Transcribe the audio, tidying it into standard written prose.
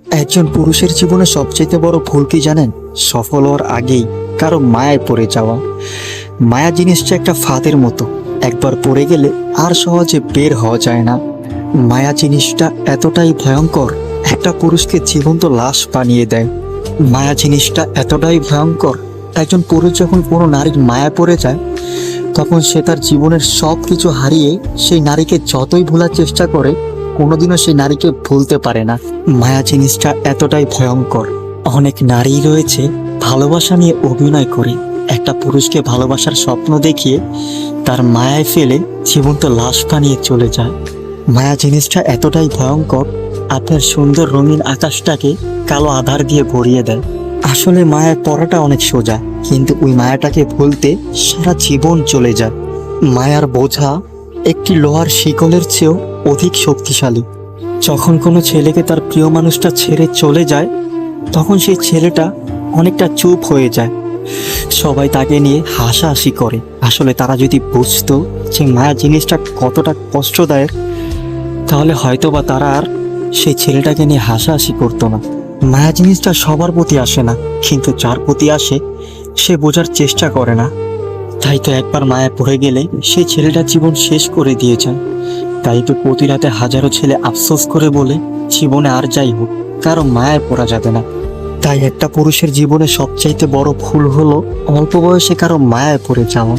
একজন পুরুষের জীবনে সবচেয়ে বড় ভুল কি জানেন? সফল হওয়ার আগেই কারো মায়ায় পড়ে যাওয়া। মায়া জিনিসটা একটা ফাঁদের মতো, একবার পড়ে গেলে আর সহজে বের হওয়া যায় না। মায়া জিনিসটা এতটাই ভয়ঙ্কর, একটা পুরুষকে জীবন্ত লাশ বানিয়ে দেয়। মায়া জিনিসটা এতটাই ভয়ঙ্কর, একজন পুরুষ যখন কোনো নারীর মায়ায় পড়ে যায়, তখন সে তার জীবনের সব কিছু হারিয়ে সেই নারীকে যতই ভোলার চেষ্টা করে, কোনোদিনও সেই নারীকে ভুলতে পারে না। মায়া জিনিসটা এতটাই ভয়ঙ্কর। অনেক নারী রয়েছে ভালোবাসা নিয়ে অভিনয় করে একটা পুরুষকে ভালোবাসার স্বপ্ন দেখিয়ে তার মায়ায় ফেলে জীবন্ত লাশ বানিয়ে চলে যায়। মায়া জিনিসটা এতটাই ভয়ঙ্কর, আপনার সুন্দর রঙিন আকাশটাকে কালো আধার দিয়ে ভরিয়ে দেয়। আসলে মায়ায় পড়াটা অনেক সোজা, কিন্তু ওই মায়াটাকে ভুলতে সারা জীবন চলে যায়। মায়ার বোঝা একটি লোহার শিকলের চেয়েও অধিক শক্তিশালী। যখন কোনো ছেলেকে তার প্রিয় মানুষটা ছেড়ে চলে যায়, তখন সেই ছেলেটা অনেকটা চুপ হয়ে যায়। সবাই তাকে নিয়ে হাসাহাসি করে। আসলে তারা যদি বুঝতো যে মায়া জিনিসটা কতটা কষ্টদায়ক, তাহলে হয়তো বা তারা আর সেই ছেলেটাকে নিয়ে হাসাহাসি করতো না। মায়া জিনিসটা সবার প্রতি আসে না, কিন্তু যার প্রতি আসে সে বোঝার চেষ্টা করে না। তাই তো একবার মায়া পড়ে গেলে সেই ছেলেটার জীবন শেষ করে দিয়ে যায়। তাই তো প্রতি রাতে হাজারো ছেলে আফসোস করে বলে, জীবনে আর যাই হোক, কারো মায়ায় পড়া যাবে না। তাই একটা পুরুষের জীবনে সবচাইতে বড় ভুল হলো অল্প বয়সে কারো মায়ায় পড়ে যাওয়া।